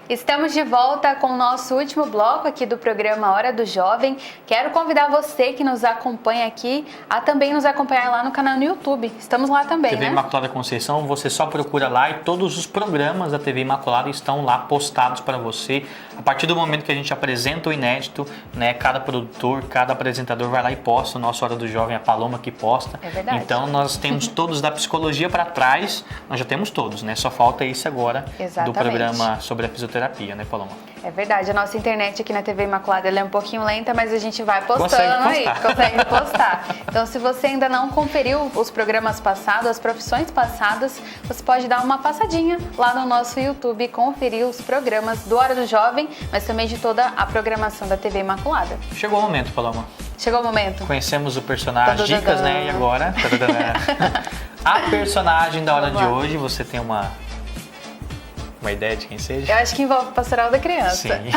Estamos de volta com o nosso último bloco aqui do programa Hora do Jovem. Quero convidar você que nos acompanha aqui a também nos acompanhar lá no canal no YouTube. Estamos lá também, TV Imaculada Conceição, você só procura lá e todos os programas da TV Imaculada estão lá postados para você. A partir do momento que a gente apresenta o inédito, né, cada produtor, cada apresentador vai lá e posta. O nosso Hora do Jovem, a Paloma que posta. É verdade. Então nós temos todos da psicologia para trás, nós já temos todos, né? Só falta esse agora. Exatamente. Do programa sobre a fisioterapia, né, Paloma? É verdade, a nossa internet aqui na TV Imaculada ela é um pouquinho lenta, mas a gente vai postando aí, consegue postar. Então, se você ainda não conferiu os programas passados, as profissões passadas, você pode dar uma passadinha lá no nosso YouTube e conferir os programas do Hora do Jovem, mas também de toda a programação da TV Imaculada. Chegou o momento, Paloma. Chegou o momento. Conhecemos o personagem, dicas, né? E agora? A personagem da hora de hoje, você tem uma ideia de quem seja? Eu acho que envolve o pastoral da criança. Sim.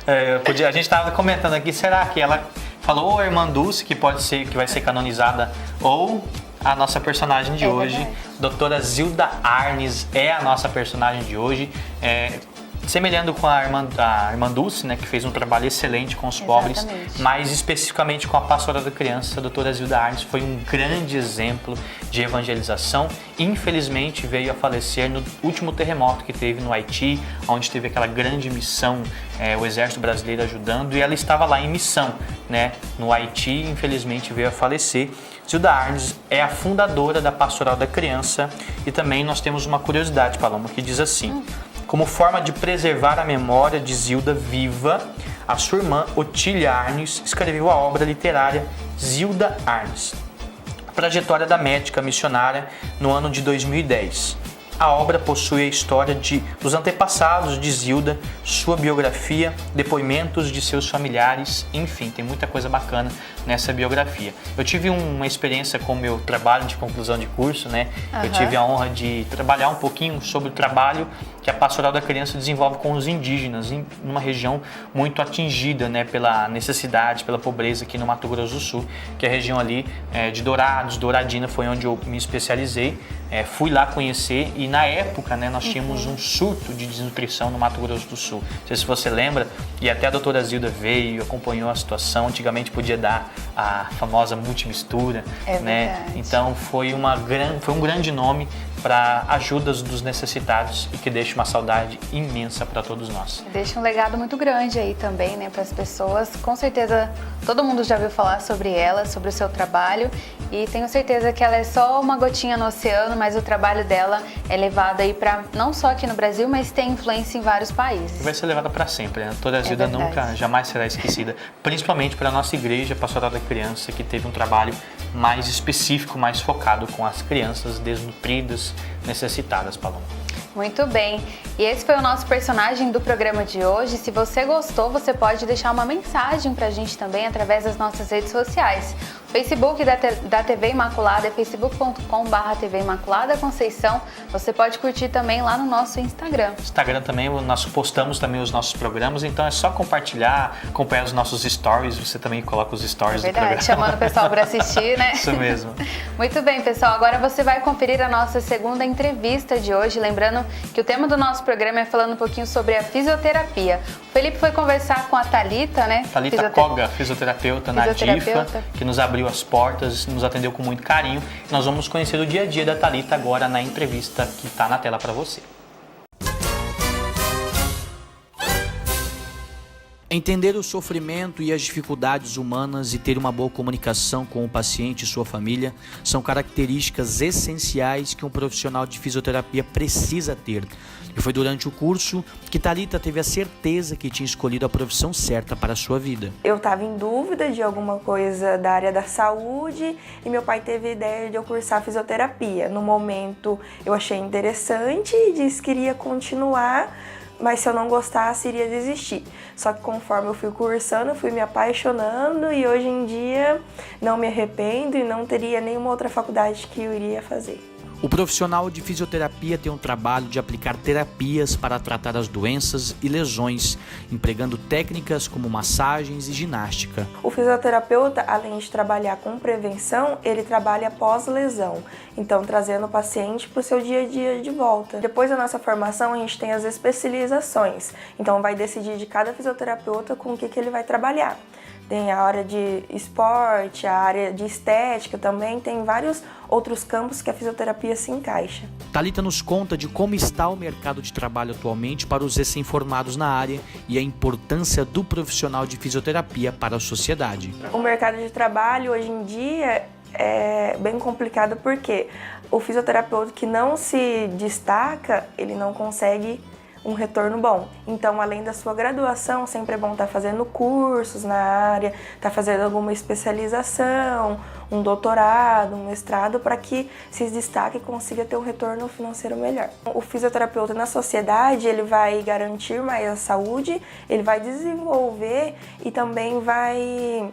A gente estava comentando aqui, será que ela falou ou a irmã Dulce, que pode ser, que vai ser canonizada, ou a nossa personagem de hoje, verdade. doutora Zilda Arnes é a nossa personagem de hoje. Semelhando com a irmã Dulce, né, que fez um trabalho excelente com os pobres, mas especificamente com a pastoral da criança, a doutora Zilda Arnes foi um grande exemplo de evangelização. Infelizmente veio a falecer no último terremoto que teve no Haiti, onde teve aquela grande missão, o Exército Brasileiro ajudando, e ela estava lá em missão, né, no Haiti, infelizmente veio a falecer. Zilda Arnes é a fundadora da Pastoral da Criança e também nós temos uma curiosidade, Paloma, que diz assim: como forma de preservar a memória de Zilda viva, a sua irmã Otília Arnes escreveu a obra literária Zilda Arnes, a trajetória da médica missionária no ano de 2010. A obra possui a história dos antepassados de Zilda, sua biografia, depoimentos de seus familiares, enfim, tem muita coisa bacana nessa biografia. Eu tive uma experiência com o meu trabalho de conclusão de curso, né? Eu tive a honra de trabalhar um pouquinho sobre o trabalho que a Pastoral da Criança desenvolve com os indígenas, em uma região muito atingida, né, pela necessidade, pela pobreza aqui no Mato Grosso do Sul, que é a região ali de Dourados, Douradina, foi onde eu me especializei. Fui lá conhecer e na época, né, nós tínhamos um surto de desnutrição no Mato Grosso do Sul. Não sei se você lembra, e até a doutora Zilda veio, acompanhou a situação. Antigamente podia dar a famosa multimistura, né? Então foi um grande nome para ajudas dos necessitados e que deixa uma saudade imensa para todos nós. Deixa um legado muito grande aí também, né, para as pessoas. Com certeza todo mundo já ouviu falar sobre ela, sobre o seu trabalho, e tenho certeza que ela é só uma gotinha no oceano, mas o trabalho dela é levado aí para não só aqui no Brasil, mas tem influência em vários países. E vai ser levada para sempre, né? Toda a vida nunca, jamais será esquecida, principalmente para a nossa igreja Pastoral da Criança, que teve um trabalho mais específico, mais focado com as crianças desnutridas, necessitadas, Paloma. Muito bem, e esse foi o nosso personagem do programa de hoje. Se você gostou, você pode deixar uma mensagem pra gente também através das nossas redes sociais. O Facebook da TV Imaculada é facebook.com/TV Imaculada Conceição. Você pode curtir também lá no nosso Instagram. Instagram também, nós postamos também os nossos programas, então é só compartilhar, acompanhar os nossos stories, você também coloca os stories do programa. Chamando o pessoal para assistir, né? Isso mesmo. Muito bem, pessoal, agora você vai conferir a nossa segunda entrevista de hoje, lembrando que o tema do nosso programa é falando um pouquinho sobre a fisioterapia. O Felipe foi conversar com a Thalita, né? Thalita Koga, fisioterapeuta na DIFA, que nos abriu as portas, nos atendeu com muito carinho. Nós vamos conhecer o dia a dia da Thalita agora na entrevista que está na tela para você. Entender o sofrimento e as dificuldades humanas e ter uma boa comunicação com o paciente e sua família são características essenciais que um profissional de fisioterapia precisa ter. E foi durante o curso que Thalita teve a certeza que tinha escolhido a profissão certa para a sua vida. Eu estava em dúvida de alguma coisa da área da saúde e meu pai teve a ideia de eu cursar fisioterapia. No momento eu achei interessante e disse que iria continuar, mas se eu não gostasse, iria desistir. Só que conforme eu fui cursando, eu fui me apaixonando e hoje em dia não me arrependo e não teria nenhuma outra faculdade que eu iria fazer. O profissional de fisioterapia tem um trabalho de aplicar terapias para tratar as doenças e lesões, empregando técnicas como massagens e ginástica. O fisioterapeuta, além de trabalhar com prevenção, ele trabalha pós-lesão, então trazendo o paciente para o seu dia a dia de volta. Depois da nossa formação, a gente tem as especializações, então vai decidir de cada fisioterapeuta com o que ele vai trabalhar. Tem a área de esporte, a área de estética também, tem vários outros campos que a fisioterapia se encaixa. Thalita nos conta de como está o mercado de trabalho atualmente para os recém-formados na área e a importância do profissional de fisioterapia para a sociedade. O mercado de trabalho hoje em dia é bem complicado porque o fisioterapeuta que não se destaca, ele não consegue um retorno bom. Então, além da sua graduação, sempre é bom estar fazendo cursos na área, estar fazendo alguma especialização, um doutorado, um mestrado, para que se destaque e consiga ter um retorno financeiro melhor. O fisioterapeuta na sociedade, ele vai garantir mais a saúde, ele vai desenvolver e também vai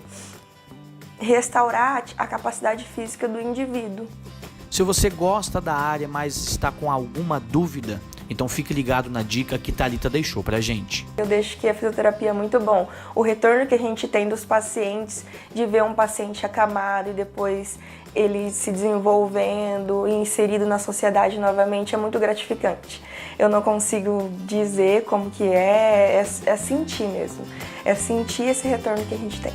restaurar a capacidade física do indivíduo. Se você gosta da área, mas está com alguma dúvida, então fique ligado na dica que Thalita deixou pra gente. Eu deixo que a fisioterapia é muito bom. O retorno que a gente tem dos pacientes, de ver um paciente acamado e depois ele se desenvolvendo e inserido na sociedade novamente, é muito gratificante. Eu não consigo dizer como que é sentir mesmo. É sentir esse retorno que a gente tem.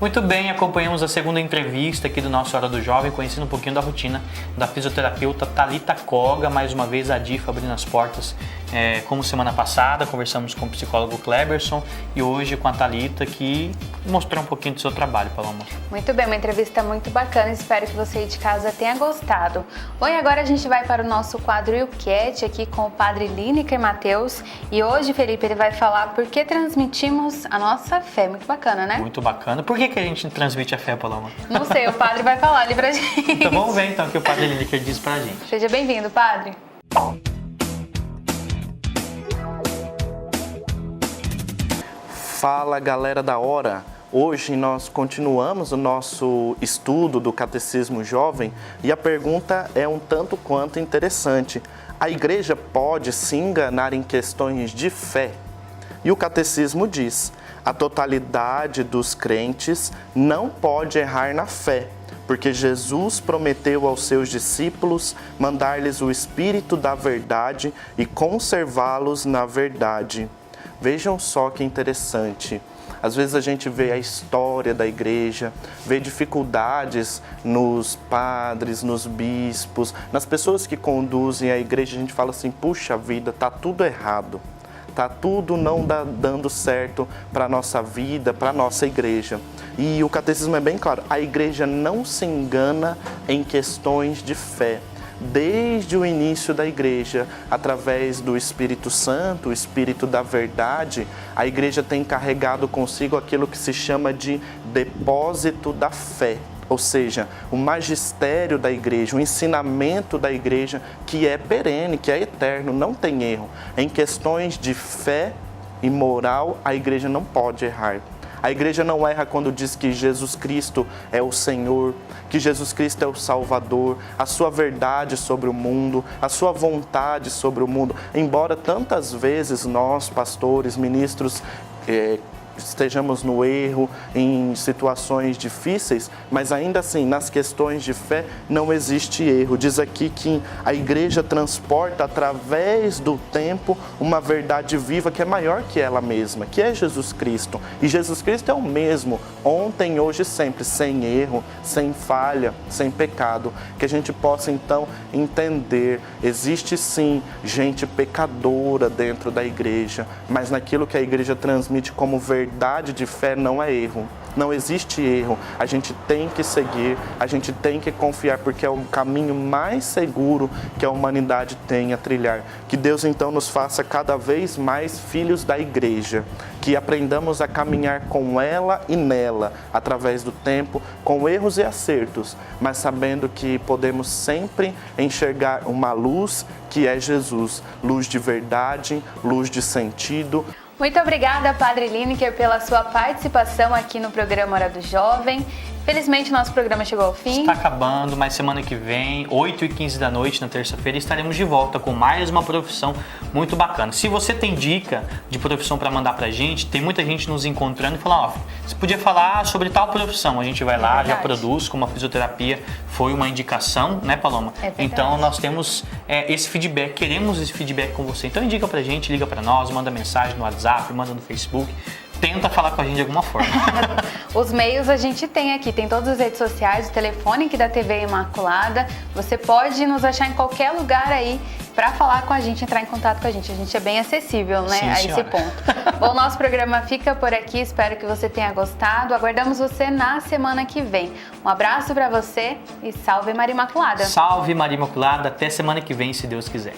Muito bem, acompanhamos a segunda entrevista aqui do nosso Hora do Jovem, conhecendo um pouquinho da rotina da fisioterapeuta Thalita Koga. Mais uma vez a DIFA abrindo as portas, como semana passada, conversamos com o psicólogo Kleberson e hoje com a Thalita, que mostrou um pouquinho do seu trabalho, Paloma. Muito bem, uma entrevista muito bacana, espero que você aí de casa tenha gostado. Bom, e agora a gente vai para o nosso quadro Yucat aqui com o padre Lineker Mateus. E hoje, Felipe, ele vai falar por que transmitimos a nossa fé. Muito bacana, né? Muito bacana. Por que a gente transmite a fé, Paloma? Não sei, o padre vai falar ali pra gente. Então vamos ver então o que o padre Lineker diz pra gente. Seja bem-vindo, padre. Fala, galera da Hora! Hoje nós continuamos o nosso estudo do Catecismo Jovem e a pergunta é um tanto quanto interessante. A igreja pode se enganar em questões de fé? E o Catecismo diz: a totalidade dos crentes não pode errar na fé, porque Jesus prometeu aos seus discípulos mandar-lhes o Espírito da verdade e conservá-los na verdade. Vejam só que interessante. Às vezes a gente vê a história da igreja, vê dificuldades nos padres, nos bispos, nas pessoas que conduzem a igreja. A gente fala assim, puxa vida, tá tudo errado. Tá tudo não dando certo para a nossa vida, para a nossa igreja. E o catecismo é bem claro, a igreja não se engana em questões de fé. Desde o início da igreja, através do Espírito Santo, o Espírito da verdade, a igreja tem carregado consigo aquilo que se chama de depósito da fé. Ou seja, o magistério da igreja, o ensinamento da igreja, que é perene, que é eterno, não tem erro. Em questões de fé e moral, a igreja não pode errar. A igreja não erra quando diz que Jesus Cristo é o Senhor, que Jesus Cristo é o Salvador, a sua verdade sobre o mundo, a sua vontade sobre o mundo. Embora tantas vezes nós, pastores, ministros, estejamos no erro, em situações difíceis, mas ainda assim, nas questões de fé, não existe erro. Diz aqui que a igreja transporta através do tempo uma verdade viva que é maior que ela mesma, que é Jesus Cristo. E Jesus Cristo é o mesmo, ontem, hoje e sempre, sem erro, sem falha, sem pecado. Que a gente possa então entender, existe sim gente pecadora dentro da igreja, mas naquilo que a igreja transmite como verdade de fé não é erro. não existe erro. A gente tem que seguir, a gente tem que confiar, porque é o caminho mais seguro que a humanidade tem a trilhar. Que Deus então nos faça cada vez mais filhos da igreja, que aprendamos a caminhar com ela e nela, através do tempo, com erros e acertos, mas sabendo que podemos sempre enxergar uma luz que é Jesus, luz de verdade, luz de sentido. Muito obrigada, Padre Lineker, pela sua participação aqui no programa Hora do Jovem. Felizmente, nosso programa chegou ao fim. Está acabando, mas semana que vem, 8h15 da noite, na terça-feira, estaremos de volta com mais uma profissão muito bacana. Se você tem dica de profissão para mandar pra gente, tem muita gente nos encontrando e falando, você podia falar sobre tal profissão. A gente vai lá, já produz, como a fisioterapia foi uma indicação, né, Paloma? Então, nós temos esse feedback, queremos esse feedback com você. Então, indica pra gente, liga pra nós, manda mensagem no WhatsApp, manda no Facebook. Tenta falar com a gente de alguma forma. Os meios a gente tem aqui, tem todas as redes sociais, o telefone aqui da TV Imaculada. Você pode nos achar em qualquer lugar aí para falar com a gente, entrar em contato com a gente. A gente é bem acessível, né, Sim, a senhora. esse ponto. Bom, nosso programa fica por aqui, espero que você tenha gostado. Aguardamos você na semana que vem. Um abraço para você e salve Maria Imaculada. Salve Maria Imaculada, até semana que vem, se Deus quiser.